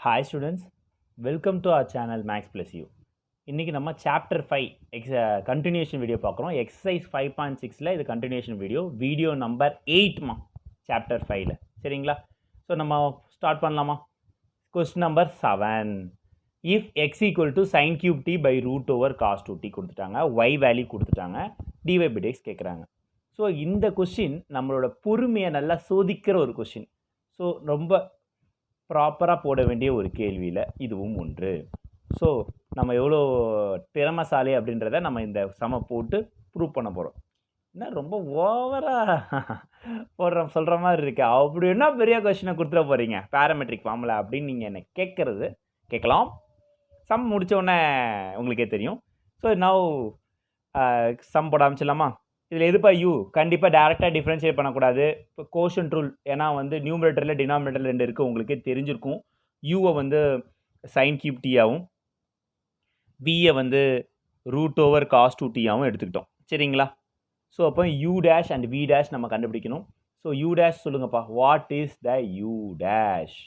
Hi students, welcome to our channel Max Plus U. இன்னைக்கு நம்ம chapter 5 continuation video பார்க்குறோம். Exercise 5.6ல இது கண்டினியூஷன் வீடியோ நம்பர் 8மா சாப்டர் 5ல சரிங்களா? ஸோ நம்ம ஸ்டார்ட் பண்ணலாமா? Question number 7. If x equal to sine cube t by root over cos 2t கொடுத்துட்டாங்க, ஒய் வேல்யூ கொடுத்துட்டாங்க, டிவை பை டிஎக்ஸ் கேட்குறாங்க. ஸோ இந்த கொஸ்டின் நம்மளோட பொறுமையை நல்லா சோதிக்கிற ஒரு கொஸ்டின். ஸோ ரொம்ப ப்ராப்பராக போட வேண்டிய ஒரு கேள்வியில் இதுவும் ஒன்று. ஸோ நம்ம எவ்வளோ திறமைசாலி அப்படின்றத நம்ம இந்த சம போட்டு ப்ரூவ் பண்ண போகிறோம். என்ன ரொம்ப ஓவராக சொல்கிற மாதிரி இருக்கு. அப்படி என்ன பெரிய கொஸ்டினை கொடுத்துட போகிறீங்க பேராமெட்ரிக் ஃபார்முலா அப்படின்னு நீங்கள் என்ன கேட்கலாம். சம் முடித்த உடனே உங்களுக்கே தெரியும். ஸோ நவ் சம் போட ஆரம்பிச்சிடலாமா? இதில் எதுப்பா யூ கண்டிப்பாக டேரெக்டாக டிஃப்ரென்ஷியேட் பண்ணக்கூடாது. இப்போ கோஷன்ட் ரூல், ஏன்னா வந்து நியூமரேட்டரில் டினாமினேட்டரில் 2 இருக்குது, உங்களுக்கே தெரிஞ்சிருக்கும். யூவை வந்து சைன் கியூப் டீயாகவும் வியை வந்து ரூட் ஓவர் காஸ் 2tயாகவும் எடுத்துக்கிட்டோம் சரிங்களா? ஸோ அப்போ u dash and v dash நம்ம கண்டுபிடிக்கணும். ஸோ யூ டேஷ் சொல்லுங்கப்பா. What is the u dash?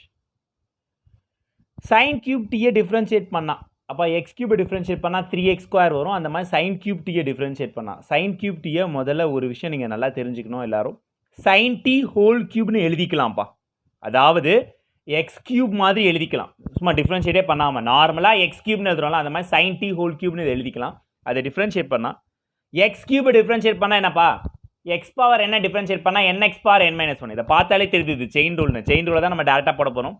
Sine cube டீயை டிஃப்ரென்ஷியேட் பண்ணால் அப்போ எக்ஸ் கியூபை டிஃப்ரென்ஷியேட் பண்ணால் 3x² வரும். அந்த மாதிரி சைன் கியூப் டீயை டிஃப்ரென்ஷியேட் பண்ணால் சைன் கியூப் டீயை முதல்ல ஒரு விஷயம் நீங்கள் நல்லா தெரிஞ்சுக்கணும் எல்லாரும். சைன் டி ஹோல் கியூப்னு எழுதிக்கலாம்ப்பா. அதாவது எக்ஸ் கியூப் மாதிரி எழுதிக்கலாம், சும்மா டிஃப்ரென்ஷியேட்டே பண்ணாமல். நார்மலாக எக்ஸ் கியூப்னு எழுதுறோம்ல, அந்த மாதிரி சைன் டி ஹோல் கியூப்னு எழுதிக்கலாம். அதை டிஃப்ரென்ஷியேட் பண்ணால் எக்ஸ் கியூபை டிஃப்ரென்ஷியேட் பண்ணால் என்னப்பா? எக்ஸ் பவர் என்ன டிஃப்ரென்ஷியேட் பண்ணால் nx பவர் n-1. இதை பார்த்தாலே தெரியுது செயின் ரூல்னு. செயின் ரூலை தான் நம்ம டேரெக்டாக போட போகிறோம்.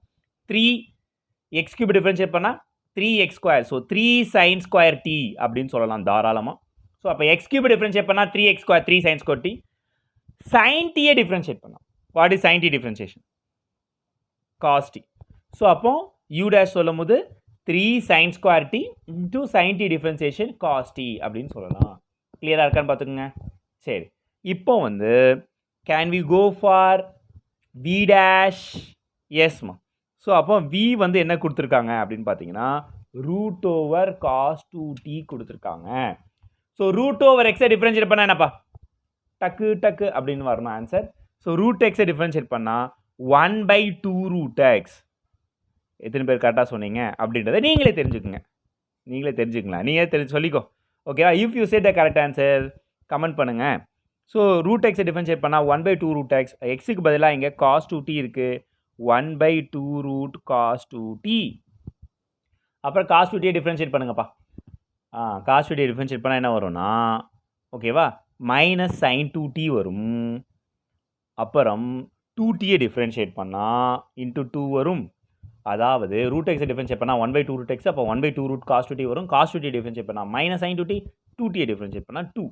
3x கியூப் டிஃப்ரென்ஷியேட் பண்ணால் 3x². ஸோ 3 sin² t அப்படின்னு சொல்லலாம் தாராளமாக. ஸோ அப்போ எக்ஸ் கியூப் டிஃப்ரென்ஷியேட் பண்ணால் 3x², 3 sin² t. சைன் டீயை டிஃப்ரென்ஷியேட் பண்ணலாம். What is sine t differentiation? Cos t. So அப்போ யூ டேஷ் சொல்லும் போது 3 sin² t into sine t differentiation cos t அப்படின்னு சொல்லலாம். கிளியராக இருக்கான்னு பார்த்துக்குங்க. சரி, இப்போ வந்து can we go for v dash? எஸ்மா. ஸோ அப்போ வி வந்து என்ன கொடுத்துருக்காங்க அப்படின்னு பார்த்தீங்கன்னா ரூட் ஓவர் காஸ் 2t கொடுத்துருக்காங்க. ஸோ ரூட் ஓவர் எக்ஸை டிஃப்ரென்ஷியேட் பண்ணால் என்னப்பா? டக்கு அப்படின்னு வரணும் ஆன்சர். ஸோ ரூட் எக்ஸை டிஃப்ரென்ஷியேட் பண்ணால் 1/2 ரூட் எக்ஸ். எத்தனை பேர் கரெக்டாக சொன்னீங்க அப்படின்றத நீங்களே தெரிஞ்சுக்கலாம். நீங்களே சொல்லிக்கோ. ஓகேவா? If you said the correct answer comment பண்ணுங்கள். ஸோ ரூட் எக்ஸை டிஃப்ரென்ஷியேட் பண்ணால் 1/2 ரூட் எக்ஸ். எக்ஸுக்கு பதிலாக இங்கே காஸ் 2t இருக்குது. 1/2 ரூட் காஸ் 2t. அப்புறம் காஸ் 2t டிஃப்ரென்ஷியேட் பண்ணுங்கப்பா. காஸ் 2t டிஃப்ரென்ஷியேட் பண்ணால் என்ன வரும்னா, ஓகேவா, மைனஸ் சைன் 2t வரும். அப்புறம் 2tயை டிஃப்ரென்ஷியேட் பண்ணால் இன்ட்டு 2 வரும். அதாவது ரூட் எக்ஸை டிஃப்ரென்ஷியேட் பண்ணால் 1/2 ரூட் எக்ஸ். அப்போ 1/2 ரூட் காஸ் 2t வரும். காஸ் 2t டிஃப்ரென்ஷியேட் பண்ணால் மைனஸ் சைன் 2t. 2tயை டிஃப்ரென்ஷியேட் பண்ணால் 2.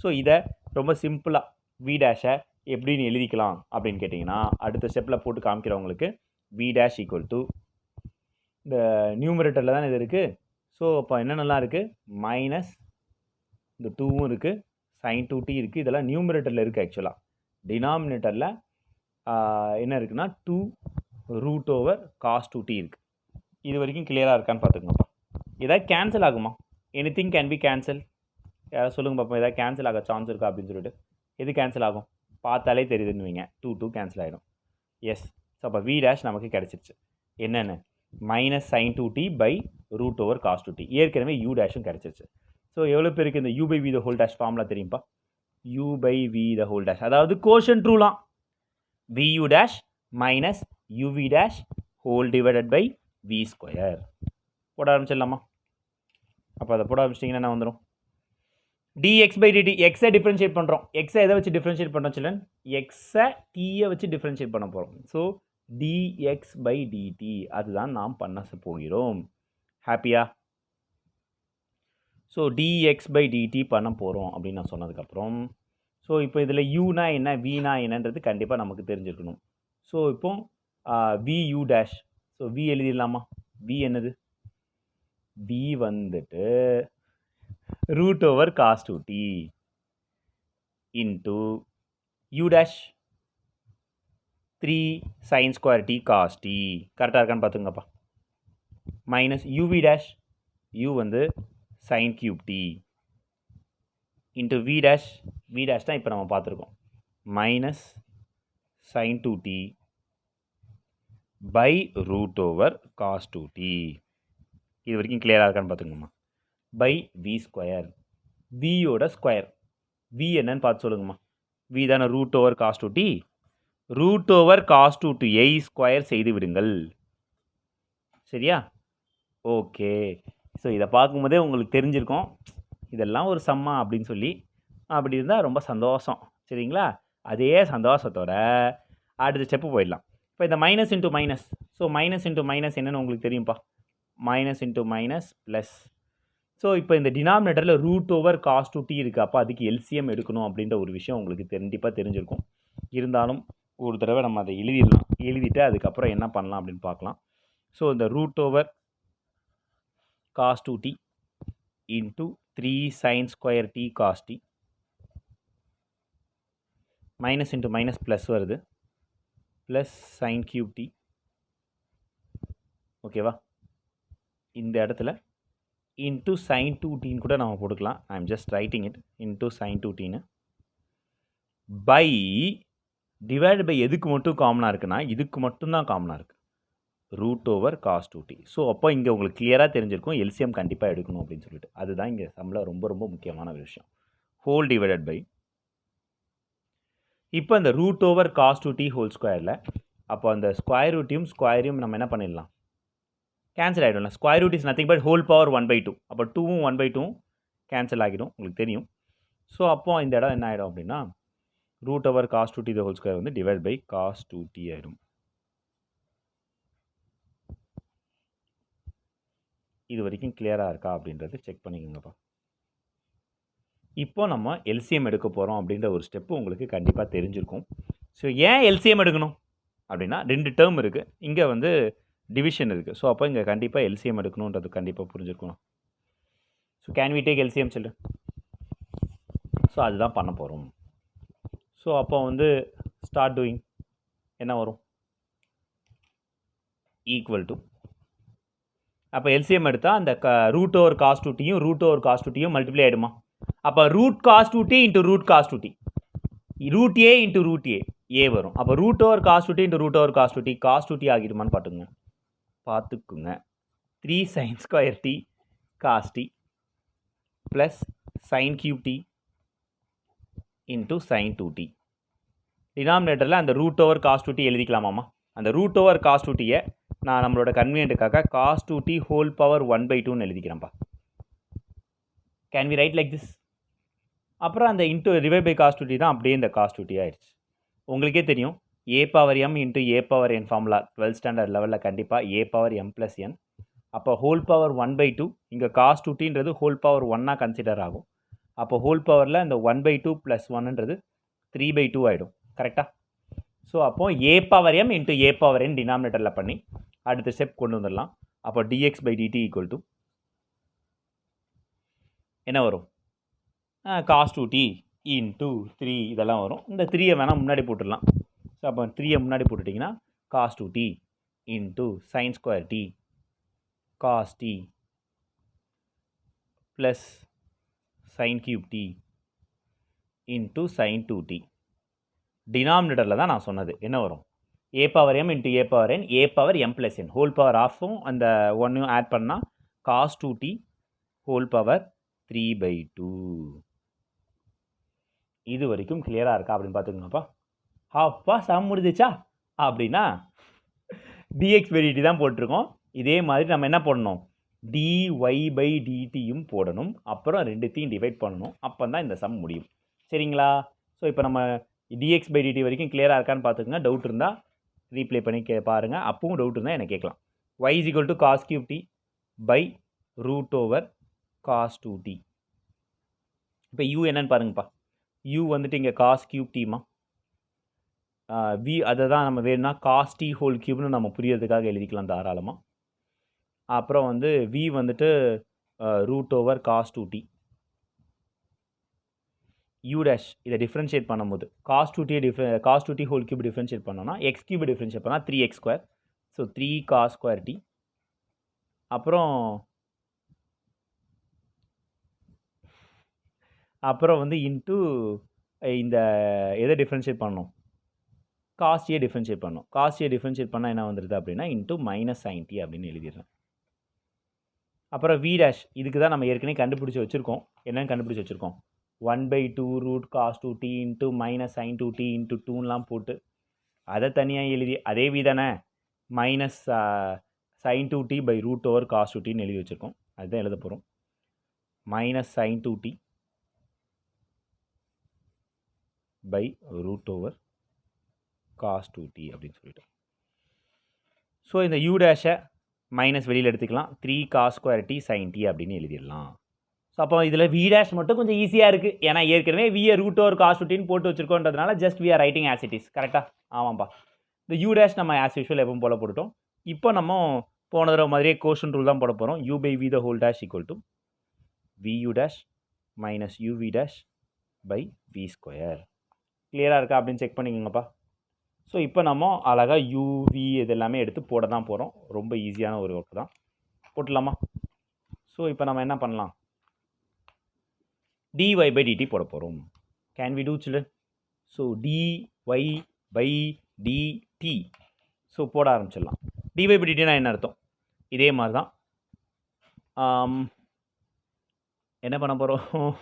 ஸோ இதை ரொம்ப சிம்பிளாக வி டேஷை எப்படின்னு எழுதிக்கலாம் அப்படின்னு கேட்டிங்கன்னா அடுத்த ஸ்டெப்பில் போட்டு காமிக்கிறவங்களுக்கு வி டேஷ் ஈக்குவல் டு இந்த நியூமரேட்டரில் தான் இது இருக்குது. ஸோ அப்போ என்னென்னலாம் இருக்குது? மைனஸ் இந்த 2வும் இருக்குது, சைன் 2t இருக்குது. இதெல்லாம் நியூமரேட்டரில் இருக்குது. ஆக்சுவலாக டினாமினேட்டரில் என்ன இருக்குன்னா 2 ரூட் ஓவர் காஸ் 2t இருக்குது. இது வரைக்கும் கிளியராக இருக்கான்னு பார்த்துக்கோங்கப்பா. எதாவது கேன்சல் ஆகுமா? Anything can B cancel. யாராவது சொல்லுங்க பார்ப்போம், எதாவது கேன்சல் ஆக சான்ஸ் இருக்கா அப்படின்னு சொல்லிட்டு. எது கேன்சல் ஆகும்? பார்த்தாலே தெரியுதுன்னு வைங்க, 2 கேன்சல் ஆகிடும். எஸ். ஸோ அப்போ வி டேஷ் நமக்கு கிடச்சிருச்சு. என்னென்னு? Minus sine 2t by root over cos 2t. ஏற்கனவே யூ டேஷும் கிடச்சிருச்சு. ஸோ எவ்வளோ பேருக்கு இந்த u by v the whole dash formula தெரியும்ப்பா? U by v the whole dash அதாவது கோஷன்ட் ரூலாம். V u dash minus uv dash whole divided by v square. போட ஆரம்பிச்சிடலாமா? அப்போ அதை போட ஆரம்பிச்சிட்டிங்கன்னா என்ன வந்துடும்? dx by dt. எக்ஸை டிஃப்ரென்ஷியேட் பண்ணுறோம். எக்ஸை எதை வச்சு டிஃப்ரென்ஷியேட் பண்ணுறோம் சில்ட்ரன்? எக்ஸை டீயை வச்சு டிஃப்ரென்ஷியேட் பண்ண போகிறோம். ஸோ dx by dt அதுதான் நாம் பண்ண போகிறோம். ஹாப்பியா? ஸோ dx by dt பண்ண போகிறோம் அப்படின்னு நான் சொன்னதுக்கப்புறம் ஸோ இப்போ இதில் யூனா என்ன, வினா என்னன்றது கண்டிப்பாக நமக்கு தெரிஞ்சிருக்கணும். ஸோ இப்போ v u dash. So v எழுதிடலாமா? வி என்னது? வி வந்துட்டு root over cos 2t into u dash 3 sin² t cos t. கரெக்டாக இருக்கான்னு பார்த்துங்கப்பா. மைனஸ் யூவி டேஷ், யூ வந்து sine cube t into v dash. V dash தான் இப்போ நம்ம பார்த்துருக்கோம். Minus sine 2t by root over cos 2t. இது வரைக்கும் கிளியராக இருக்கான்னு பார்த்துக்கோங்கம்மா. பை வி ஸ்கொயர், வியோட ஸ்கொயர், வி என்னன்னு பார்த்து சொல்லுங்கம்மா. வி தானே root over cos 2t, root over cos 2t square செய்து விடுங்கள். சரியா? ஓகே. ஸோ இதை பார்க்கும்போதே உங்களுக்கு தெரிஞ்சிருக்கும் இதெல்லாம் ஒரு சம்மா அப்படின்னு சொல்லி. அப்படி இருந்தால் ரொம்ப சந்தோஷம். சரிங்களா? அதே சந்தோஷத்தோட அடுத்த ஸ்டெப்பு போயிடலாம். இப்போ இந்த minus into minus, so minus into minus என்னென்னு உங்களுக்கு தெரியும்ப்பா. Minus into minus plus. So இப்போ இந்த டினாமினேட்டரில் ரூட் ஓவர் காஸ் 2t இருக்குது. அப்போ அதுக்கு எல்சிஎம் எடுக்கணும் அப்படின்ற ஒரு விஷயம் உங்களுக்கு கண்டிப்பாக தெரிஞ்சிருக்கும். இருந்தாலும் ஒரு தடவை நம்ம அதை எழுதிடலாம். எழுதிட்டு அதுக்கப்புறம் என்ன பண்ணலாம் அப்படின்னு பார்க்கலாம். ஸோ இந்த root over cos 2t into 3 sin square t cos t, minus into minus plus வருது, ப்ளஸ் sin கியூப் t. ஓகேவா? இந்த இடத்துல இன்ட்டு sin 2tன்னு கூட நம்ம போட்டுக்கலாம். I am just writing it into sin 2tன்னு. பை டிவைட் பை எதுக்கு மட்டும் காமனாக இருக்குன்னா இதுக்கு மட்டும்தான் காமனாக இருக்குது, root over cos 2t. So அப்போ இங்கே உங்களுக்கு கிளியராக தெரிஞ்சிருக்கும் எல்சிஎம் கண்டிப்பாக எடுக்கணும் அப்படின்னு சொல்லிட்டு. அதுதான் இங்கே சம்மில் ரொம்ப ரொம்ப முக்கியமான விஷயம். ஹோல் டிவைடட் பை, இப்போ இந்த root over cos 2t whole ஸ்கொயரில் அப்போ அந்த ஸ்கொயர் ரூட்டையும் ஸ்கொயரையும் நம்ம என்ன பண்ணிடலாம், கேன்சல் ஆகிடும்ல. Square root is nothing but whole power 1/2. அப்போ 2வும் 1/2 கேன்சல் ஆகிடும், உங்களுக்கு தெரியும். ஸோ அப்போ இந்த இடம் என்ன ஆகிடும் அப்படின்னா root over cos 2t whole square வந்து டிவைட் பை காஸ் 2t ஆகிடும். இது வரைக்கும் கிளியராக இருக்கா அப்படின்றத செக் பண்ணிக்கோங்கப்பா. இப்போ நம்ம எல்சிஎம் எடுக்க போகிறோம் அப்படின்ற ஒரு ஸ்டெப்பு உங்களுக்கு கண்டிப்பாக தெரிஞ்சிருக்கும். ஸோ ஏன் எல்சிஎம் எடுக்கணும் அப்படின்னா 2 டேர்ம் இருக்குது, இங்கே வந்து டிவிஷன் இருக்குது. ஸோ அப்போ இங்கே கண்டிப்பாக எல்சிஎம் எடுக்கணுன்றது கண்டிப்பாக புரிஞ்சுருக்கணும். So can we take LCM சொல்லு. ஸோ அதுதான் பண்ண போகிறோம். ஸோ அப்போ வந்து ஸ்டார்ட் டூயிங் என்ன வரும், ஈக்குவல் டு, அப்போ எல்சிஎம் எடுத்தால் அந்த ரூட் ஓவர் காஸ் 2tயும் ரூட் ஓவர் காஸ் 2tயும் மல்டிப்ளை ஆகிடுமா. அப்போ root cos 2t into root cos 2t, root A into root A வரும். அப்போ root over cos 2t into root over cos 2t cos 2t ஆகிடுமான்னு பார்த்துக்குங்க. 3 sin square t cos t plus sin cube t into sin 2t. டினாமினேட்டரில் அந்த root over cos 2t எழுதிக்கலாமாம்மா. அந்த root over cos 2tயை நான் நம்மளோட கன்வீனியன்ட்டுக்காக காஸ் 2t ஹோல் பவர் 1/2ன்னு எழுதிக்கிறேன்ப்பா. Can we write like this. அப்புறம் அந்த into divide by cos 2t தான் அப்படியே இந்த காஸ் 2t ஆயிடுச்சு. உங்களுக்கே தெரியும் ஏ பவர் எம் இன்ட்டு ஏ பவர் என் ஃபார்முலா 12th ஸ்டாண்டர்ட் லெவலில் கண்டிப்பாக ஏ பவர் எம் ப்ளஸ் என். அப்போ ஹோல் பவர் 1/2, இங்கே காஸ் 2tன்றது ஹோல் பவர் 1ஆக கன்சிடர் ஆகும். அப்போ ஹோல் பவரில் இந்த 1/2 ப்ளஸ் 1ன்றது 3/2 ஆகிடும். கரெக்டாக? ஸோ அப்போது a power M into A power n டினாமினேட்டரில் பண்ணி அடுத்த ஸ்டெப் கொண்டு வந்துடலாம். அப்போ dx பை dt ஈக்குவல் டு என்ன வரும், காஸ் 2t இன்ட்டு 3 இதெல்லாம் வரும். இந்த 3யை வேணால் முன்னாடி போட்டுடலாம். ஸோ அப்போ 3யை முன்னாடி போட்டுட்டிங்கன்னா cos 2t into sine square t cos t plus sine cube t into sine 2t. டினாமினேட்டரில் தான் நான் சொன்னது என்ன வரும், A power M into A power N, A power M plus N whole power ஆஃபும் அந்த ஒன்றையும் ஆட் பண்ணால் காஸ் 2t ஹோல் பவர் 3/2. இது வரைக்கும் கிளியராக இருக்கா அப்படின்னு பார்த்துக்கோங்கப்பா. அப்பா சம் முடிஞ்சிச்சா அப்படின்னா dx பை dt தான் போட்டிருக்கோம். இதே மாதிரி நம்ம என்ன பண்ணணும், dy பை dtயும் போடணும். அப்புறம் ரெண்டுத்தையும் டிவைட் பண்ணணும். அப்போ தான் இந்த சம் முடியும். சரிங்களா? ஸோ இப்போ நம்ம dx பை dt வரைக்கும் கிளியராக இருக்கான்னு பார்த்துக்கோங்க. டவுட் இருந்தால் ரீப்ளே பண்ணி பாருங்கள். அப்பவும் டவுட் இருந்தால் எனக்கு கேட்கலாம். y is equal to cos cube t by root over cos 2t. இப்போ u என்னன்னு பாருங்கப்பா. u வந்துட்டு இங்கே காஸ் கியூப் டீமா, v அதை தான் நம்ம வேணும்னா காஸ் டி ஹோல் கியூப்னு நம்ம புரியறதுக்காக எழுதிக்கலாம் தாராளமாக. அப்புறம் வந்து v வந்துட்டு root over cos 2t. u dash இதை டிஃப்ரென்ஷியேட் பண்ணும்போது cos 2t whole cube differentiate பண்ணோன்னா எக்ஸ் கியூப் டிஃப்ரென்ஷியேட் பண்ணால் 3x². So 3 cos square t. அப்புறம் வந்து இன்ட்டு இந்த எதை டிஃப்ரென்ஷியேட் பண்ணணும், காஸ் ஏ டிஃப்ரென்ஷியேட் பண்ணணும். காஸ் ஏ டிஃப்ரென்ஷியேட் பண்ணால் என்ன வந்துடுது அப்படின்னா இன்ட்டு மைனஸ் சைன் டி அப்படின்னு எழுதிடுறேன். அப்புறம் வி டேஷ் இதுக்கு தான் நம்ம ஏற்கனவே கண்டுபிடிச்சி வச்சுருக்கோம். என்னென்னு கண்டுபிடிச்சி வச்சுருக்கோம்? 1/2 root cos 2t into minus sine 2t into 2லாம் போட்டு அதை தனியாக எழுதி அதே வி தானே minus sine 2t by root over cos 2tன்னு எழுதி வச்சுருக்கோம். அதுதான் எழுத போகிறோம். Minus sine 2t by root over cos 2t அப்படின்னு சொல்லிட்டு. ஸோ இந்த யூ டேஷை மைனஸ் வெளியில் எடுத்துக்கலாம். 3 cos square t sine t அப்படின்னு எழுதிடலாம். ஸோ அப்போ இதில் வி டேஷ் மட்டும் கொஞ்சம் ஈஸியாக இருக்குது. ஏன்னா ஏற்கனவே விஏ ரூட் ஓவர் காஸ் 2tன்னு போட்டு வச்சுருக்கோன்றதுனால just we are writing as it is. கரெக்டாக? ஆமாம்ப்பா. இந்த யூ டேஷ் நம்ம ஆஸ் யூஷுவல் எப்பவும் போல் போட்டுட்டோம். இப்போ நம்ம போன தடவை மாதிரியே கோஷன் ரூல் தான் போட போகிறோம். U by v the whole dash equal to v u dash minus u v dash by v square. கிளியராக இருக்கா அப்படின்னு செக் பண்ணிக்கோங்கப்பா. ஸோ இப்போ நம்ம அழகாக யூவி இது எல்லாமே எடுத்து போட தான் போகிறோம். ரொம்ப ஈஸியான ஒரு ஒர்க் தான். போட்டுடலாமா? ஸோ இப்போ நம்ம என்ன பண்ணலாம்? dy by dt போட போகிறோம். Can we do children? So dy by dt. So போட ஆரம்பிச்சிடலாம். dy by dtனா என்ன அர்த்தம்? இதே மாதிரி தான் என்ன பண்ண போகிறோம்?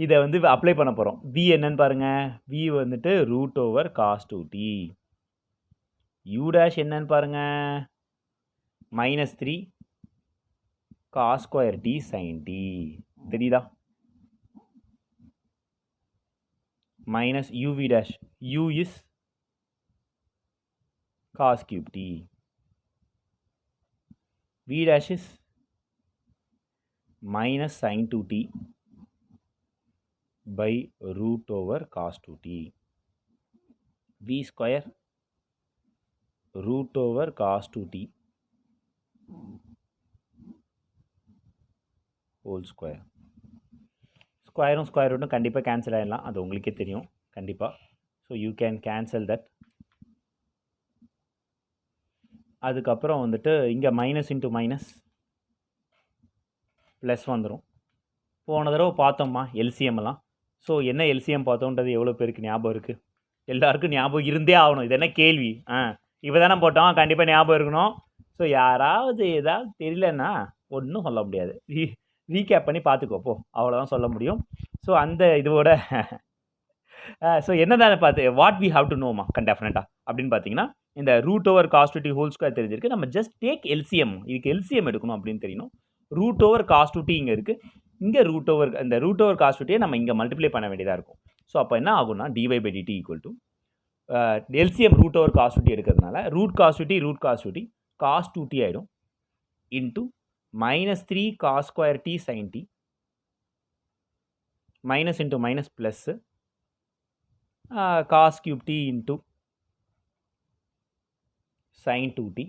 இதை வந்து அப்ளை பண்ண போகிறோம். v என்னன்னு பாருங்கள். v வந்துட்டு root over cos 2t. u dash என்னன்னு பாருங்கள். Minus 3 cos square t sine t. தெரியுதா? Minus uv dash u is cos cube t. v dash is minus sine 2t by root over cos 2t. v square root over cos 2t whole square. ஸ்கொயரும் square ரூட்டும் கண்டிப்பாக cancel ஆகிடலாம். அது உங்களுக்கே தெரியும் கண்டிப்பாக. So you can cancel that. அதுக்கப்புறம் வந்துட்டு இங்கே மைனஸ் இன்ட்டு மைனஸ் ப்ளஸ் வந்துடும். போன தடவை பார்த்தோம்மா எல்சிஎம்லாம். ஸோ என்ன எல்சிஎம் பார்த்தோன்றது எவ்வளோ பேருக்கு ஞாபகம் இருக்குது? எல்லாருக்கும் ஞாபகம் இருந்தே ஆகணும். இது என்ன கேள்வி? இப்போ தானே போட்டோம், கண்டிப்பாக ஞாபகம் இருக்கணும். ஸோ யாராவது ஏதாவது தெரியலன்னா ஒன்றும் சொல்ல முடியாது. ரீகேப் பண்ணி பார்த்துக்கோப்போ, அவ்வளோதான் சொல்ல முடியும். ஸோ அந்த இதோட ஸோ என்ன தானே பார்த்து வாட் வி ஹாவ் டு நோமா டெஃபினட்டாக அப்படின்னு பார்த்தீங்கன்னா இந்த root over cos 2t whole square தெரிஞ்சிருக்கு. நம்ம ஜஸ்ட் டேக் எல்சிஎம். இதுக்கு எல்சிஎம் எடுக்கணும் அப்படின்னு தெரியணும். ரூட் ஓவர் காஸ் 2t இங்கே இருக்குது. இங்கே ரூட் ஓவர் இந்த ரூட் ஓவர் காஸ் 2t நம்ம இங்கே மல்டிப்ளை பண்ண வேண்டியதாக இருக்கும். ஸோ அப்போ என்ன ஆகும்னா dy by dt equal to LCM root over cos 2t எடுக்கிறதுனால root cos 2t cos 2t ஆகிடும் into minus 3 cos square t sine t minus into minus plus cos cube t into sine 2t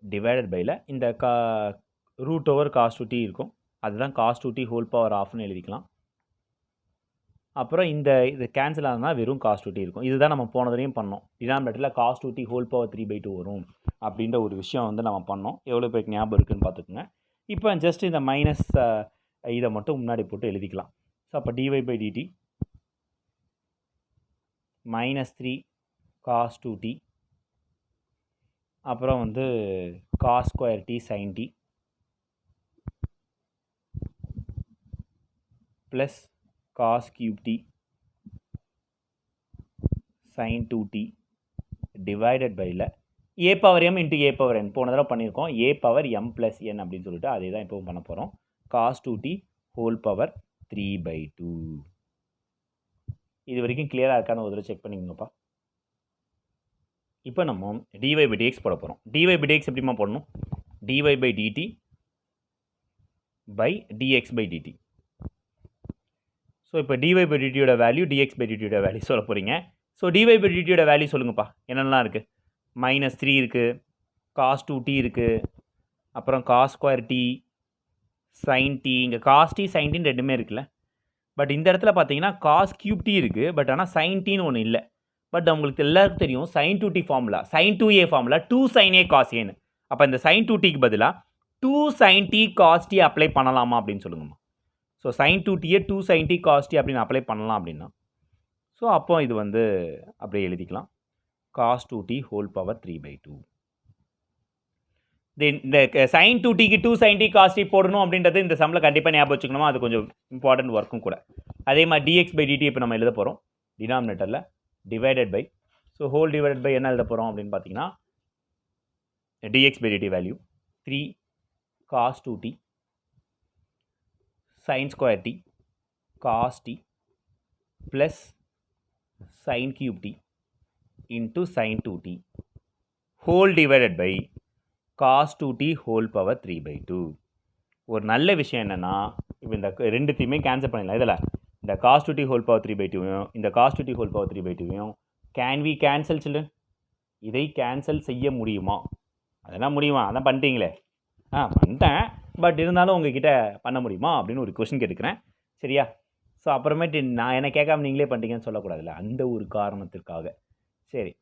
divided பையில் இந்த root over cos 2t இருக்கும். அதுதான் cos 2t whole power ஆஃப்னு எழுதிக்கலாம். அப்புறம் இது cancel ஆகுதுன்னா வெறும் காஸ் 2t இருக்கும். இதுதான் நம்ம போனதுலையும் பண்ணோம். டினாமினேட்டரில் காஸ் 2t ஹோல் பவர் 3/2 வரும் அப்படின்ற ஒரு விஷயம் வந்து நம்ம பண்ணோம். எவ்வளோ பேருக்கு ஞாபகம் இருக்குதுன்னு பார்த்துக்குங்க. இப்போ ஜஸ்ட் இந்த மைனஸ் இதை மட்டும் முன்னாடி போட்டு எழுதிக்கலாம். ஸோ அப்போ dy by dt minus 3 cos 2t அப்புறம் வந்து cos square t sine t plus cos cube t sine 2t divided பையில் a power M into A power n போன தடவை பண்ணியிருக்கோம். A power M plus n அப்படின்னு சொல்லிட்டு அதே தான் இப்போவும் பண்ண போகிறோம். Cos 2t whole power 3/2. இது வரைக்கும் கிளியராக இருக்கான்னு ஒரு தடவை செக் பண்ணிக்கோங்கப்பா. இப்போ நம்ம dy by dx போட போகிறோம். dy by dx எப்படிமா போடணும்? dy by dt by dx by dt. So இப்போ dy by dtயோட வேல்யூ dx by dtயோட வேல்யூ சொல்ல போகிறீங்க. ஸோ dy by dtயோட வேல்யூ சொல்லுங்கப்பா. என்னென்னலாம் இருக்குது? மைனஸ் 3 இருக்குது, காஸ் 2t இருக்குது, அப்புறம் cos square t sine t. இங்கே காஸ் டி சைன் டின்னு ரெண்டுமே இருக்குல்ல. பட் இந்த இடத்துல பார்த்தீங்கன்னா காஸ் கியூப் டி இருக்குது. பட் ஆனால் சைன் டின்னு ஒன்று இல்லை. பட் உங்களுக்கு எல்லாருக்கும் தெரியும் sine 2t formula, sine 2a formula 2 sin a cos aன்னு. அப்போ இந்த சைன் 2tக்கு பதிலாக 2 sin t cos t apply பண்ணலாமா அப்படின்னு சொல்லுங்கம்மா. So sine 2t 2 sin t cos t அப்படின்னு அப்ளை பண்ணலாம் அப்படின்னா ஸோ அப்போ இது வந்து அப்படியே எழுதிக்கலாம் cos 2t ஹோல் பவர் 3/2. இந்த sin 2tக்கு 2 sin t cos t போடணும் அப்படின்றது இந்த சம்மில் கண்டிப்பாக ஞாபகம் வச்சுக்கணுமா, அது கொஞ்சம் இம்பார்ட்டன்ட் ஒர்க்கும் கூட. அதே மாதிரி dx/dt இப்போ நம்ம எழுத போகிறோம் டினாமினேட்டரில் divided by, so whole divided by என்ன எழுத போகிறோம் அப்படின்னு பார்த்தீங்கன்னா dx/dt value 3 cos 2t sin square t cos t plus sin cube t into sin 2t whole divided by cos 2t whole power 3/2. ஒரு நல்ல விஷயம் என்னென்னா, இப்போ இந்த ரெண்டுத்தையுமே கேன்சல் பண்ணிடலாம். இதில் இந்த cos 2t whole power 3/2 இந்த cos 2t whole power 3/2 can we cancel children? இதை கேன்சல் செய்ய முடியுமா? அதெல்லாம் முடியுமா? அதான் பண்ணிட்டீங்களே. பண்ணிட்டேன், பட் இருந்தாலும் உங்ககிட்ட பண்ண முடியுமா அப்படின்னு ஒரு கொஷின் கேட்டுக்கிறேன். சரியா? ஸோ அப்புறமேட்டு நான் என்ன கேட்காம நீங்களே பண்ணிட்டீங்கன்னு சொல்லக்கூடாதுல்ல, அந்த ஒரு காரணத்திற்காக. சரி,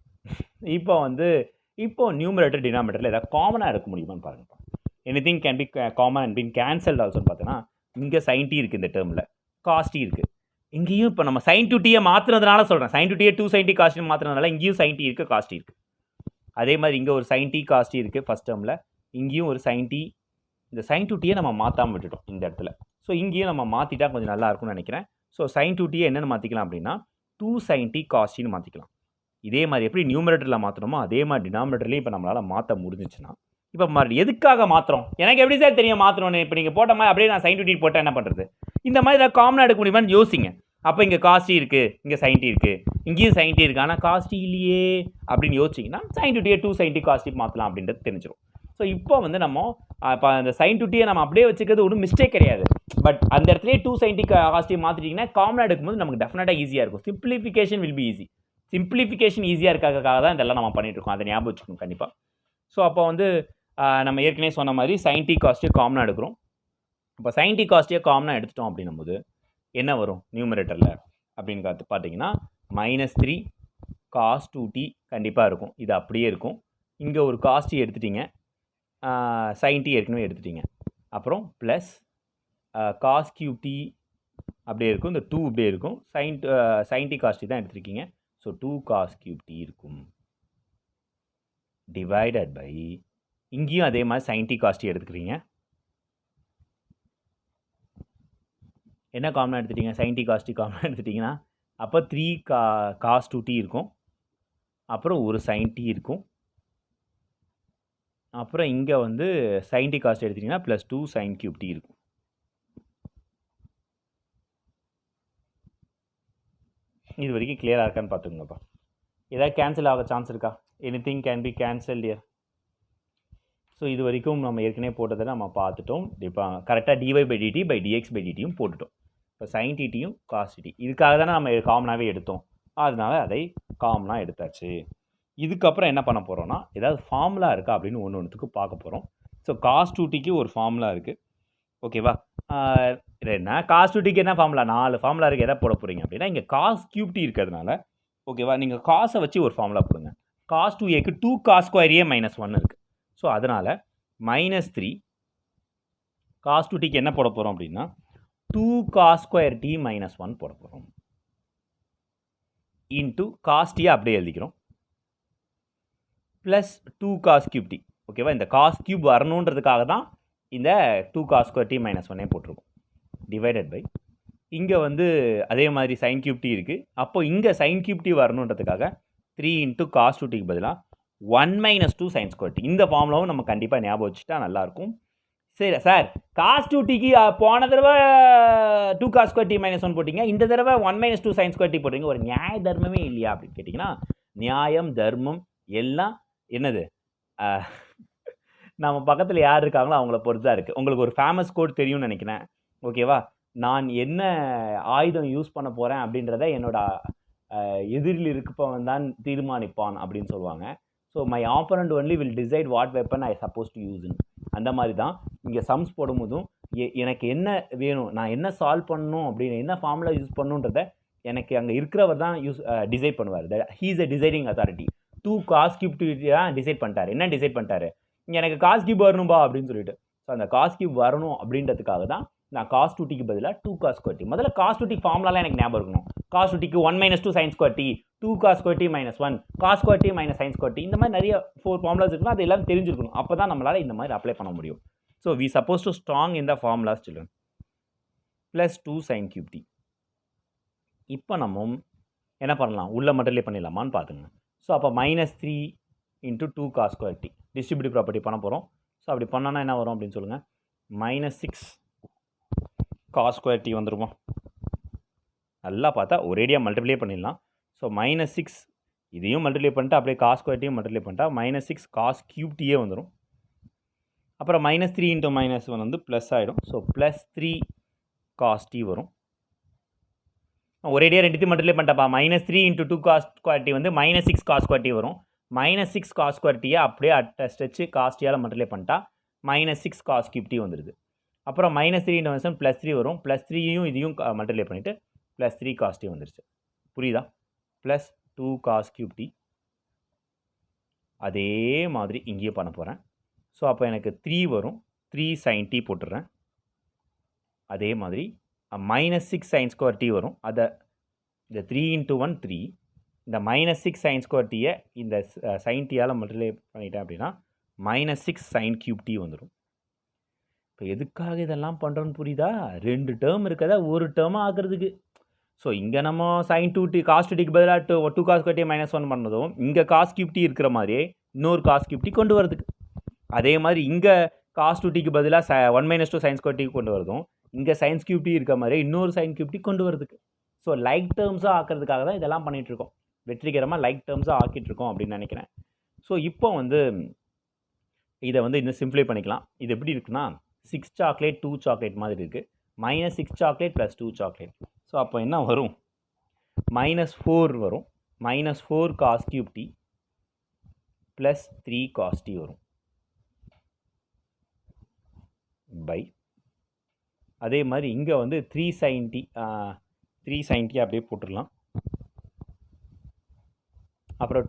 இப்போ நியூமரேட்டர் டினாமினேட்டரில் ஏதாவது காமனாக இருக்க முடியுமான்னு பாருங்கப்பா. Anything can be common and been cancelled ஆல்சோன்னு பார்த்தோன்னா, இங்கே sin t இருக்குது, இந்த டேர்மில் cos t இருக்குது. இங்கேயும் இப்போ நம்ம sin 2t மாற்றுறதுனால சொல்கிறேன், sin 2t 2 sin t cos t மாற்றுறதுனால இங்கேயும் sin t இருக்குது, cos t இருக்குது. அதே மாதிரி இங்கே ஒரு sin t cos t இருக்குது ஃபஸ்ட் டேர்மில், இங்கேயும் ஒரு sin t. இந்த sin 2t நம்ம மாற்றாமல் விட்டுட்டோம் இந்த இடத்துல. ஸோ இங்கேயும் நம்ம மாற்றிட்டா கொஞ்சம் நல்லா இருக்கும்னு நினைக்கிறேன். ஸோ sin 2t என்னென்னு மாற்றிக்கலாம் அப்படின்னா 2 sin t cos t மாற்றிக்கலாம். இதே மாதிரி எப்படி நியூமரேட்டரில் மாற்றணுமோ அதே மாதிரி டினாமினேட்டர்லேயும் இப்போ நம்மளால் மாற்ற முடிஞ்சிச்சுன்னா, இப்போ மறுபடியும் எதுக்காக மாற்றுறோம்? எனக்கு எப்படி சார் தெரியும் மாற்றணும்னு? இப்போ நீங்கள் போட்ட மாதிரி அப்படியே நான் sin 2t போட்டால் என்ன பண்ணுறது? இந்த மாதிரி ஏதாவது காமனாக எடுக்க முடியுமான்னு யோசிங்க. அப்போ இங்கே cos t இருக்குது, இங்கே sin t இருக்குது, இங்கேயும் sin t இருக்குது, ஆனால் cos t இல்லையே அப்படின்னு யோசிச்சிங்கன்னா sin 2t 2 sin t cos t மாற்றலாம் அப்படின்றது தெரிஞ்சிடும். ஸோ இப்போ வந்து நம்ம இப்போ அந்த sin 2t நம்ம அப்படியே வச்சுக்கிறது ஒன்றும் மிஸ்டேக் கிடையாது. பட் அந்த இடத்துலேயே 2 sin t cos t மாற்றிட்டிங்கன்னா காமனாக எடுக்கும்போது நமக்கு டெஃபினட்டாக ஈஸியாக இருக்கும். Simplification will be easy. Simplification ஈஸியாக இருக்கிறதுக்காக தான் இதெல்லாம் நம்ம பண்ணிகிட்டு இருக்கோம். அதை ஞாபகம் வச்சுக்கணும் கண்டிப்பாக. ஸோ அப்போ வந்து நம்ம ஏற்கனவே சொன்ன மாதிரி sin t cos t காமனாக எடுக்கிறோம். இப்போ sin t cos t காமனாக எடுத்துட்டோம் அப்படின்னும் போது என்ன வரும் நியூமரேட்டரில் அப்படின்னு பார்த்தீங்கன்னா -3 cos 2t கண்டிப்பாக இருக்கும். இது அப்படியே இருக்கும். இங்கே ஒரு cos t எடுத்துட்டிங்க, sin t ஏற்கனவே எடுத்துட்டிங்க, அப்புறம் ப்ளஸ் cos cube t அப்படியே இருக்கும், இந்த 2 அப்படியே இருக்கும், sin t cos t தான் எடுத்துருக்கீங்க. ஸோ 2 cos cube t இருக்கும் டிவைடட் பை, இங்கேயும் அதே மாதிரி sin t cos t எடுத்துக்கிறீங்க. என்ன காமனாக எடுத்துட்டீங்க? sin t cos t காமனாக எடுத்துட்டிங்கன்னா அப்போ 3 cos 2t இருக்கும், அப்புறம் ஒரு sin t இருக்கும், அப்புறம் இங்கே வந்து sin t cos t எடுத்துட்டிங்கன்னா ப்ளஸ் 2 sin cube t இருக்கும். இது வரைக்கும் கிளியராக இருக்கான்னு பார்த்துக்கோங்கப்பா. ஏதாவது கேன்சல் ஆக சான்ஸ் இருக்கா? Anything can B cancel year. So இது வரைக்கும் நம்ம ஏற்கனவே போட்டதை நம்ம பார்த்துட்டோம். இப்போ கரெக்டாக dy/dt பை dx/dtயும் போட்டுட்டோம். இப்போ sin tயும் cos t இதுக்காக தானே நம்ம காமனாகவே எடுத்தோம், அதனால அதை காமனாக எடுத்தாச்சு. இதுக்கப்புறம் என்ன பண்ண போகிறோன்னா, ஏதாவது ஃபார்முலா இருக்கா அப்படின்னு ஒன்றுத்துக்கு பார்க்க போகிறோம். ஸோ cos 2tக்கு ஒரு ஃபார்முலா இருக்குது. ஓகேவா? என்ன cos 2tக்கு என்ன ஃபார்முலா? 4 ஃபார்முலா இருக்குது. எதை போட போகிறீங்க அப்படின்னா, இங்கே cos cube t இருக்கிறதுனால ஓகேவா, நீங்கள் காசை வச்சு ஒரு ஃபார்முலா போடுங்க. cos 2aக்கு 2 cos square a -1 இருக்குது. ஸோ அதனால் -3 cos 2tக்கு என்ன போட போகிறோம் அப்படின்னா 2 cos square t -1 போட போகிறோம். இன்ட்டு cos t அப்படியே எழுதிக்கிறோம், ப்ளஸ் 2 cos cube t. ஓகேவா? இந்த cos cube வரணுன்றதுக்காக தான் இந்த 2 cos square t -1 போட்டிருக்கோம். டிவைடட் பை, இங்கே வந்து அதே மாதிரி sin cube t இருக்குது. அப்போ இங்கே sin cube t வரணுன்றதுக்காக 3 into cos 2tக்கு பதிலாக 1 - 2 sin square t. இந்த ஃபார்முலாவும் நம்ம கண்டிப்பாக ஞாபகம் வச்சுட்டா நல்லாயிருக்கும். சரி சார், cos 2tக்கு போன தடவை 2 cos square t -1 போட்டிங்க, இந்த தடவை 1 - 2 sin square t போட்டிங்க, ஒரு நியாய தர்மமே இல்லையா அப்படின்னு கேட்டிங்கன்னா, நியாயம் தர்மம் எல்லாம் என்னது நம்ம பக்கத்தில் யார் இருக்காங்களோ அவங்கள பொறுத்து தான் இருக்குது. உங்களுக்கு ஒரு ஃபேமஸ் கோட் தெரியும்னு நினைக்கிறேன். ஓகேவா? நான் என்ன ஆயுதம் யூஸ் பண்ண போகிறேன் அப்படின்றத என்னோட எதிரில் இருப்பவன் தான் தீர்மானிப்பான் அப்படின்னு சொல்லுவாங்க. So my opponent only will decide what weapon I suppose to யூஸ்ன்னு. அந்த மாதிரி தான் இங்கே சம்ஸ் போடும்போதும் எனக்கு என்ன வேணும், நான் என்ன சால்வ் பண்ணணும் அப்படின்னு, என்ன ஃபார்முலா யூஸ் பண்ணணுன்றதை எனக்கு அங்கே இருக்கிறவர் தான் டிசைட் பண்ணுவார். He is a deciding authority. 2 cos cube தான் டிசைட் பண்ணிட்டார். என்ன டிசைட் பண்ணிட்டாரு? எனக்கு cos cube வரணும்பா அப்படின்னு சொல்லிட்டு. ஸோ அந்த cos cube வரணும் அப்படின்றதுக்காக தான் நான் cos 2tக்கு பதிலாக 2 cos square t. முதல்ல cos 2t ஃபார்முலாலாம் எனக்கு ஞாபகம் இருக்கணும். cos 2tக்கு 1 minus 2 sin square t, 2 cos square t minus 1, cos square t minus sin square t. இந்த மாதிரி நிறைய 4 ஃபார்முலாஸ் இருக்குன்னா அது எல்லாம் தெரிஞ்சிருக்கணும். அப்போ தான் நம்மளால் இந்த மாதிரி அப்ளை பண்ண முடியும். So we supposed to strong in the formulas children. plus 2 sin cube t. இப்போ நம்ம என்ன பண்ணலாம், உள்ள மட்டும் பண்ணிடலாமான்னு பார்த்துங்க. ஸோ அப்போ -3 into 2 cos square t distributive property பண்ண போகிறோம். ஸோ அப்படி பண்ணோன்னா என்ன வரும் அப்படின்னு சொல்லுங்கள். -6 cos square t வந்துருமா? நல்லா பார்த்தா ஒரேடியாக மல்டிப்ளை பண்ணிடலாம். ஸோ -6 இதையும் மல்டிப்ளை பண்ணிட்டு அப்படியே cos square t மல்டிப்ளை பண்ணிட்டா -6 cos cube t வந்துடும். அப்புறம் -3 into -1 வந்து ப்ளஸ் ஆகிடும். ஸோ +3 cos t வரும். ஒரேடியாக ரெண்டுத்தையும் multiply பண்ணிட்டாப்பா. -3 into 2 cos square t வந்து -6 cos square t வரும். -6 cos square t அப்படியே ஸ்ட்ரெச்சு cos t-ஆல் மல்டிப்ளை பண்ணிட்டா -6 cos cube t வந்துடுது. அப்புறம் -3 into -1 +3 வரும். +3யும் இதையும் மல்டிப்ளை பண்ணிவிட்டு +3 cos t வந்துருச்சு. புரியுதா? +2 cos cube t. அதே மாதிரி இங்கேயும் பண்ண போகிறேன். ஸோ அப்போ எனக்கு 3 வரும். 3 sin t போட்டுடுறேன். அதே மாதிரி -6 sin square t வரும். அதை இந்த 3 into 1 3, இந்த -6 sin square t-யை இந்த sin t-ஆல் மல்டிப்ளை பண்ணிட்டேன் அப்படின்னா -6 sin cube t வந்துடும். இப்போ எதுக்காக இதெல்லாம் பண்ணுறோன்னு புரியுதா? 2 டேர்ம் இருக்கதா ஒரு டேர்மாக ஆக்குறதுக்கு. ஸோ இங்கே நம்ம sin 2t cos 2tக்கு பதிலாக 2 cos square t -1 பண்ணதும் இங்கே cos cube t இருக்கிற மாதிரியே இன்னொரு cos cube t கொண்டு வரதுக்கு. அதே மாதிரி இங்கே cos 2tக்கு பதிலாக 1 minus 2 sin square t கொண்டு வரதும் இங்கே sin cube t இருக்க மாதிரியே இன்னொரு sin cube t கொண்டு வரதுக்கு. ஸோ லைக் டேர்ம்ஸாக ஆக்கிறதுக்காக தான் இதெல்லாம் பண்ணிகிட்ருக்கோம். வெற்றிகரமாக லைக் டேர்ம்ஸாக ஆக்கிட்டுருக்கோம் அப்படின்னு நினைக்கிறேன். ஸோ இப்போ வந்து இதை வந்து இன்னும் சிம்பிளை பண்ணிக்கலாம். இது எப்படி இருக்குன்னா 6 சாக்லேட் 2 சாக்லேட் மாதிரி இருக்குது. -6 சாக்லேட் + 2 சாக்லேட். ஸோ அப்போ என்ன வரும்? -4 வரும். -4 cos cube t + 3 cos t வரும். பை அதே மாதிரி இங்கே வந்து 3 sin t அப்படியே போட்டுடலாம். அப்புறம்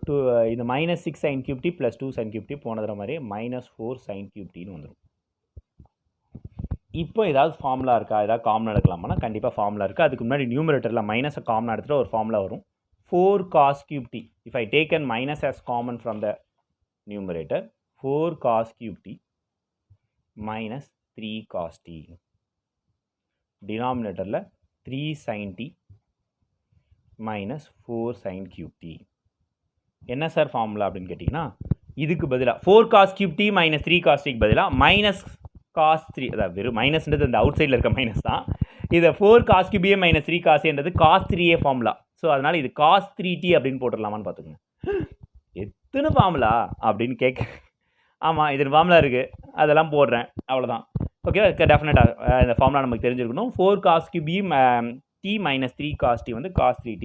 இந்த -6 sin cube t + 2 sin cube t போனதுற மாதிரி -4 sin cube tன்னு வந்துடும். இப்போ ஏதாவது ஃபார்முலா இருக்கா, ஏதாவது காமனாக எடுக்கலாமான்னா கண்டிப்பாக ஃபார்முலா இருக்குது. அதுக்கு முன்னாடி நியூமரேட்டரில் மைனஸை காமனாக எடுத்துகிட்டு ஒரு ஃபார்முலா வரும். 4 cos cube t. If I taken minus as common from the numerator, 4 cos cube t minus 3 cos t. Denominatorல 3 sin t minus 4 sin cube t. என்ன சார் ஃபார்முலா அப்படின்னு கேட்டிங்கன்னா, இதுக்கு பதிலாக 4 cos cube t minus 3 cos t பதிலாக minus cos 3, அதாவது வெறும் மைனஸ்ன்றது அந்த out சைடில் இருக்க மைனஸ் தான். இதை 4 cos cube a minus 3 cos a-ன்றது cos 3a formula. So அதனால் இது cos 3t அப்படின்னு போட்டுடலாமான்னு பார்த்துக்கோங்க. எத்தனை ஃபார்முலா அப்படின்னு கேட்க, ஆமாம் இது ஃபார்முலா இருக்குது, அதெல்லாம் போடுறேன், அவ்வளோதான். ஓகே, டெஃபினட்டாக இந்த ஃபார்முலா நமக்கு தெரிஞ்சிருக்கணும். 4 cos cube t minus 3 cos t வந்து cos 3t.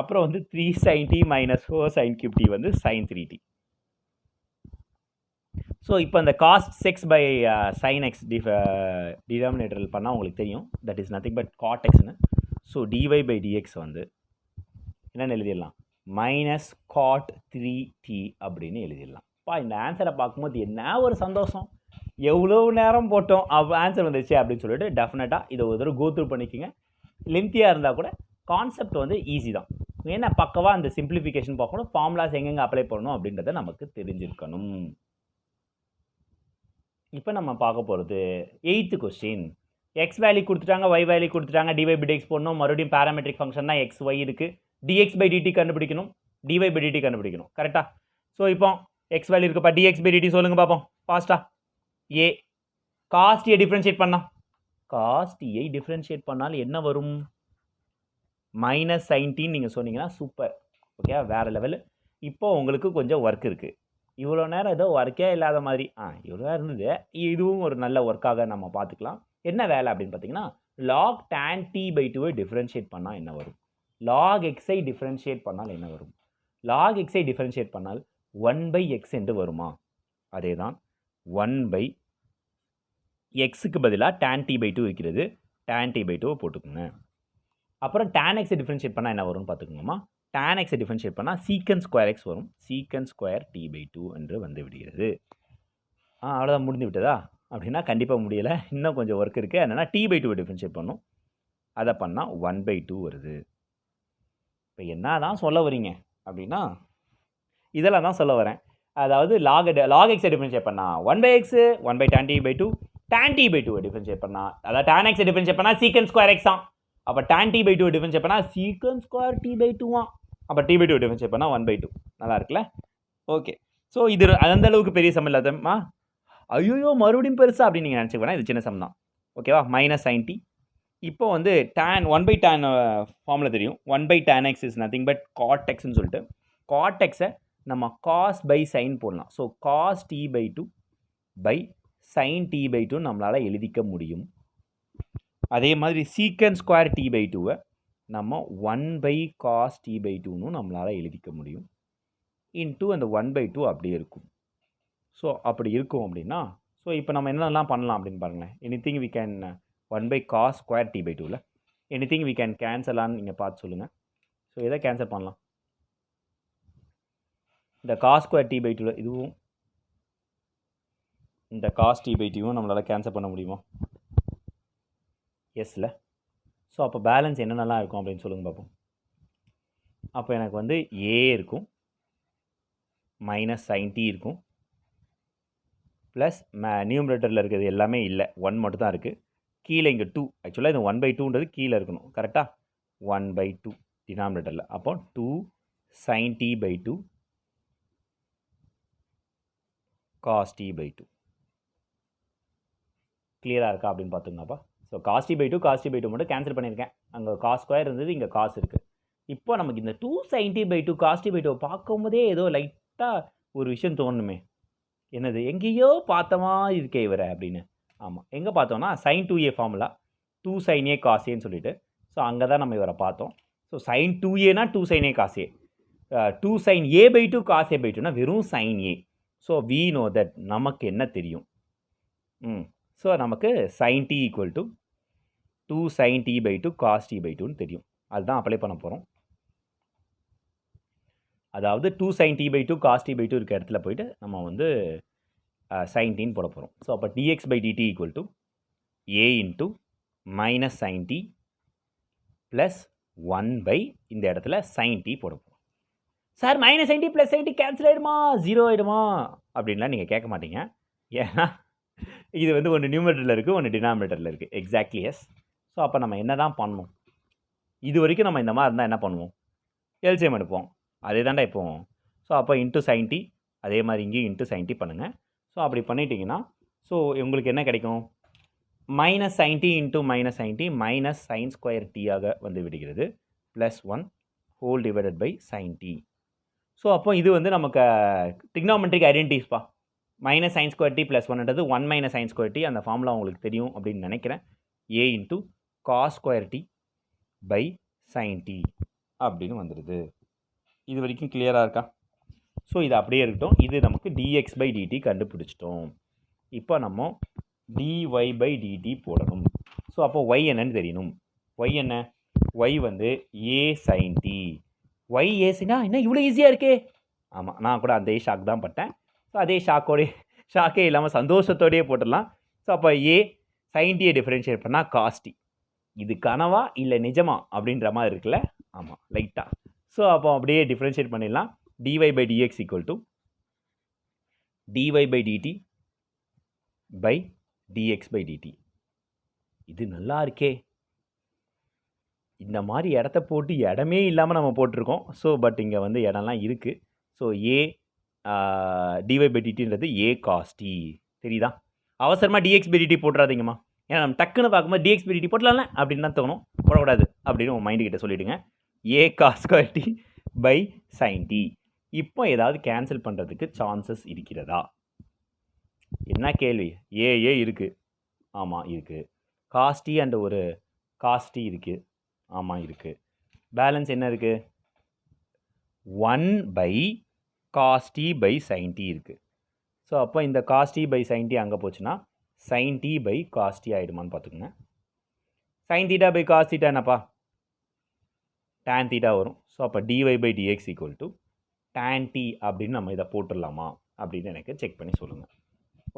அப்புறம் வந்து 3 sin t minus 4 sin cube t வந்து sin 3t. ஸோ இப்போ இந்த cos x by sin x டினாமினேட்டரில் பண்ணால் உங்களுக்கு தெரியும், that is nothing but cot xன்னு. ஸோ dy by dx வந்து என்னென்னு எழுதிடலாம், minus cot 3t அப்படின்னு எழுதிடலாம். இந்த ஆன்சரை பார்க்கும்போது என்ன ஒரு சந்தோஷம், எவ்வளோ நேரம் போட்டோம் ஆன்சர் வந்துச்சு அப்படின்னு சொல்லிட்டு டெஃபினட்டாக இதை ஒரு தடவை கோத்ரூ பண்ணிக்கோங்க. லென்த்தியாக இருந்தால் கூட கான்செப்ட் வந்து ஈஸி தான். ஏன்னா பக்கவாக அந்த சிம்பிளிஃபிகேஷன் பார்க்கணும், ஃபார்முலாஸ் எங்கெங்கே அப்ளை பண்ணணும் அப்படின்றத நமக்கு தெரிஞ்சிருக்கணும். இப்போ நம்ம பார்க்க போகிறது 8th கொஸ்டின். எக்ஸ் வேல்யூ கொடுத்துட்டாங்க, ஒய் வேல்யூ கொடுத்துட்டாங்க, dy by dx போடணும். மறுபடியும் பேராமெட்ரிக் ஃபங்க்ஷன் தான் எக்ஸ் ஒய் இருக்குது. dx by dt கண்டுபிடிக்கணும், dy by dt கண்டுபிடிக்கணும். கரெக்டாக? ஸோ இப்போ எக்ஸ் வேல்யூ இருக்குப்பா, dx by dt சொல்லுங்கள் பார்ப்போம் ஃபாஸ்ட்டாக. ஏ cos t-ஐ டிஃப்ரென்ஷியேட் பண்ணால், cos t-ஐ டிஃப்ரென்ஷியேட் பண்ணால் என்ன வரும்? மைனஸ் sin t நீங்கள் சொன்னீங்கன்னா சூப்பர். ஓகே, வேறு லெவலு. இப்போது உங்களுக்கு கொஞ்சம் ஒர்க் இருக்குது. இவ்வளோ நேரம் ஏதோ ஒர்க்கே இல்லாத மாதிரி இவ்வளோ நேரம் இருந்தது. இதுவும் ஒரு நல்ல ஒர்க்காக நம்ம பார்த்துக்கலாம். என்ன வேலை அப்படின்னு பார்த்தீங்கன்னா, log tan t by 2-ஐ டிஃப்ரென்ஷியேட் பண்ணால் என்ன வரும்? log x-ஐ டிஃப்ரென்ஷியேட் பண்ணால் என்ன வரும்? log x-ஐ டிஃப்ரென்ஷியேட் பண்ணால் 1/x என்று வருமா? அதே தான் 1/x-க்கு பதிலாக tan t by 2 இருக்கிறது, tan t by 2 போட்டுக்கோங்க. அப்புறம் tan x-ஐ டிஃப்ரென்ஷியேட் பண்ணால் என்ன வரும்னு பார்த்துக்கோங்கம்மா. tan x-ஐ டிஃப்ரென்ஷியேட் பண்ணால் secant square x வரும், secant square t by 2 என்று வந்து விடுகிறது. அவ்வளோதான், முடிந்து விட்டதா? அப்படின்னா கண்டிப்பாக முடியலை, இன்னும் கொஞ்சம் ஒர்க் இருக்குது. என்னென்னா t/2 டிஃப்ரென்ஷியேட் பண்ணணும். அதை பண்ணால் 1/2 வருது. இப்போ என்ன தான் சொல்ல வரீங்க அப்படின்னா இதெல்லாம் தான் சொல்ல வரேன். அதாவது log x டிஃபரன்ஷியேட் பண்ணா 1/x 1/tan t/2 tan t/2 differentiate பண்ணா அதாவது tan x டிஃபரன்ஷியேட் பண்ணா secant ஸ்கொயர் x தான். அப்போ tan t/2 டிஃபரன்ஷியேட் பண்ணா secant ஸ்கொயர் t/2 ஆ. அப்போ t/2 டிஃபரன்ஷியேட் பண்ணா 1/2. நல்லா இருக்குல்ல? ஓகே. ஸோ இது அந்த அளவுக்கு பெரிய சம் இல்லாதம்மா. ஐயோ மறுபடியும் பெருசா அப்படின்னு நீங்கள் நினச்சிக்க வேணாம், இது சின்ன சம் தான். ஓகேவா? -sin t. இப்போ வந்து tan 1/tan ஃபார்முலா தெரியும். 1/tan x is nothing but cot xன்னு சொல்லிட்டு cot x-ஐ நம்ம cos by sin போடலாம். So cos t/2 by sin t/2 நம்மளால் எழுதிக்க முடியும். அதே மாதிரி secant ஸ்கொயர் t/2-வை நம்ம 1/cos t/2ன்னு நம்மளால் எழுதிக்க முடியும். இன்ட்டு அந்த 1/2 அப்படியே இருக்கும். ஸோ அப்படி இருக்கும் அப்படின்னா ஸோ இப்போ நம்ம என்னெல்லாம் பண்ணலாம் அப்படின்னு பாருங்களேன். Anything we can 1/cos square t/2ல எனிதிங் வி கேன் கேன்சலான்னு நீங்கள் பார்த்து சொல்லுங்கள். ஸோ எதை கேன்சல் பண்ணலாம்? இந்த cos ஸ்கொயர் t/2 இதுவும் இந்த cos t/2வும் நம்மளால் கேன்சல் பண்ண முடியுமா? எஸ்ல. ஸோ அப்போ பேலன்ஸ் என்னென்னலாம் இருக்கும் அப்படின்னு சொல்லுங்கள் பார்ப்போம். அப்போ எனக்கு வந்து a இருக்கும், -sin t இருக்கும், ப்ளஸ் நியூமரேட்டரில் இருக்கிறது எல்லாமே இல்லை, 1 மட்டும் தான் இருக்குது. கீழே இங்கே 2, ஆக்சுவலாக இது 1/2ன்றது கீழே இருக்கணும், கரெக்டாக? 1/2 டினாமினேட்டரில். அப்போ 2 sin t/2 cos t/2 கிளியராக இருக்கா அப்படின்னு பார்த்துங்கப்பா. ஸோ cos t/2 மட்டும் கேன்சல் பண்ணியிருக்கேன். அங்கே cos ஸ்கொயர் இருந்தது, இங்கே cos இருக்குது. இப்போ நமக்கு இந்த 2 sin t/2 cos t/2 பார்க்கும்போதே ஏதோ லைட்டாக ஒரு விஷயம் தோணுமே. என்னது? எங்கேயோ பார்த்தமா இருக்கே இவரை அப்படின்னு. ஆமாம், எங்கே பார்த்தோம்னா sin 2a formula 2 sin a cos aன்னு சொல்லிட்டு. ஸோ அங்கே தான் நம்ம இவரை பார்த்தோம். So sin 2aனா 2 sin a cos a, 2 sin a/2 cos a/2னா வெறும் sin a. So we know that நமக்கு என்ன தெரியும்? ஸோ நமக்கு sin t equal to 2 sin t/2 cos t/2ன்னு தெரியும். அதுதான் அப்ளை பண்ண போகிறோம். அதாவது 2 sin t/2 cos t/2 இருக்க இடத்துல போயிட்டு நம்ம வந்து sin tன்னு போட போகிறோம். ஸோ அப்போ dx/dt equal to a into -sin t plus 1 இந்த இடத்துல sin t போட போகிறோம். Sir -sin t plus sin t cancel ஆகிடுமா, 0 ஆகிடுமா அப்படின்லாம் நீங்கள் கேட்க மாட்டீங்க. ஏன்னா இது வந்து ஒன்று நியூமரேட்டரில் இருக்குது, ஒன்று டினாமினேட்டரில் இருக்குது. Exactly S. ஸோ அப்போ நம்ம என்ன தான் பண்ணணும்? இது வரைக்கும் நம்ம இந்த மாதிரி இருந்தால் என்ன பண்ணுவோம்? எல்சிஎம் எடுப்போம். அதே தாண்டா இப்போ. ஸோ அப்போ இன்ட்டு sin t, அதே மாதிரி இங்கேயும் இன்ட்டு sin t பண்ணுங்கள். ஸோ அப்படி பண்ணிட்டீங்கன்னா ஸோ உங்களுக்கு என்ன கிடைக்கும்? -sin t into -sin t minus sin square t ஆக வந்து விடுகிறது, plus 1 whole divided by sin t. So அப்போ இது வந்து நமக்கு ட்ரிக்னாமெட்ரிக் ஐடென்டிட்டிஸ்ப்பா. -sin ஸ்கொயர் t ப்ளஸ் 1ன்றது 1 - sin ஸ்கொயர் t. அந்த ஃபார்முலா உங்களுக்கு தெரியும் அப்படின்னு நினைக்கிறேன். a into cos square t by sin t அப்படின்னு வந்துடுது. இது வரைக்கும் கிளியராக இருக்கா? ஸோ இது அப்படியே இருக்கட்டும். இது நமக்கு dx/dt கண்டுபிடிச்சிட்டோம். இப்போ நம்ம dy/dt போடணும். ஸோ அப்போ y என்னன்னு தெரியணும். y என்ன? y வந்து a sin t. y a sinனா என்ன இவ்வளோ ஈஸியாக இருக்கே? ஆமாம், நான் கூட அதே ஷாக் தான் பட்டேன். ஸோ அதே ஷாக்கே இல்லாமல் சந்தோஷத்தோடையே போட்டுடலாம். ஸோ அப்போ a sin t டிஃபரன்ஷியேட் பண்ணால் cos t. இது கனவா இல்லை நிஜமா அப்படின்ற மாதிரி இருக்குல்ல? ஆமாம், லைட்டாக. ஸோ அப்போ அப்படியே டிஃபரன்ஷியேட் பண்ணிடலாம். dy/dx equal to dy/dt by dx/dt. இது நல்லா இருக்கே. இந்த மாதிரி இடத்த போட்டு இடமே இல்லாமல் நம்ம போட்டிருக்கோம். ஸோ பட் இங்கே வந்து இடம்லாம் இருக்குது. So a dy/dtன்றது a cos t தெரியுதா? அவசரமாக dx/dt போட்டுறாதீங்கம்மா. ஏன்னா நம்ம டக்குன்னு பார்க்கும்போது dx/dt போட்டலாம்ல அப்படின்னு தான் தோணும். போடக்கூடாது அப்படின்னு உங்கள் மைண்டு கிட்ட சொல்லிவிடுங்க. a cos square t by sin t. இப்போ ஏதாவது கேன்சல் பண்ணுறதுக்கு சான்சஸ் இருக்கிறதா? என்ன கேள்வி? ஏ இருக்குது. ஆமாம் இருக்குது. cos t அண்ட் ஒரு cos t இருக்குது. ஆமாம் இருக்குது. பேலன்ஸ் என்ன இருக்குது? 1/cos t by sin t இருக்குது. ஸோ அப்போ இந்த cos t by sin t அங்கே போச்சுன்னா sin t by cos t ஆகிடுமான்னு பார்த்துக்குங்க. sin theta by cos theta என்னப்பா? tan theta வரும். ஸோ அப்போ dy/dx equal to tan t அப்படின்னு நம்ம இதை போட்டுடலாமா அப்படின்னு எனக்கு செக் பண்ணி சொல்லுங்கள்.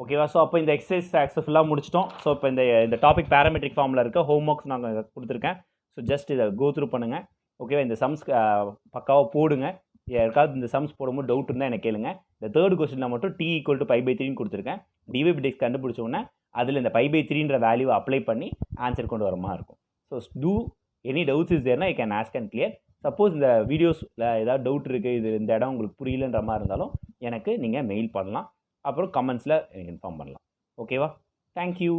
ஓகேவா? ஸோ அப்போ இந்த எக்ஸசைஸ் சக்ஸஸ்ஃபுல்லாக முடிச்சிட்டோம். ஸோ இப்போ இந்த டாபிக் பேராமெட்ரிக் ஃபார்மில் இருக்க ஹோம் ஒர்க்ஸ் நாங்கள் கொடுத்துருக்கேன். ஸோ ஜஸ்ட் இதை கோ த்ரூ பண்ணுங்கள். ஓகேவா? இந்த சம்ஸ் பக்காவாக போடுங்க. யாருக்காவது இந்த சம்ஸ் போடும்போது டவுட் இருந்தால் எனக்கு கேளுங்க. இந்த தேர்ட் கொஸ்டினில் மட்டும் t ஈக்குவல் டு π/3 கொடுத்துருக்கேன். dy/dx கண்டுபிடிச்ச உடனே அதில் இந்த π/3ன்ற வேல்யூவை அப்ளை பண்ணி ஆன்சர் கொண்டு வர மாதிரி இருக்கும். So do any doubts is தேர்னா you can ask and clear. Suppose இந்த வீடியோஸில் ஏதாவது டவுட் இருக்குது, இது இந்த இடம் உங்களுக்கு புரியலன்ற மாதிரி இருந்தாலும் எனக்கு நீங்கள் மெயில் பண்ணலாம். அப்புறம் கமெண்ட்ஸில் எனக்கு இன்ஃபார்ம் பண்ணலாம். ஓகேவா? தேங்க்யூ.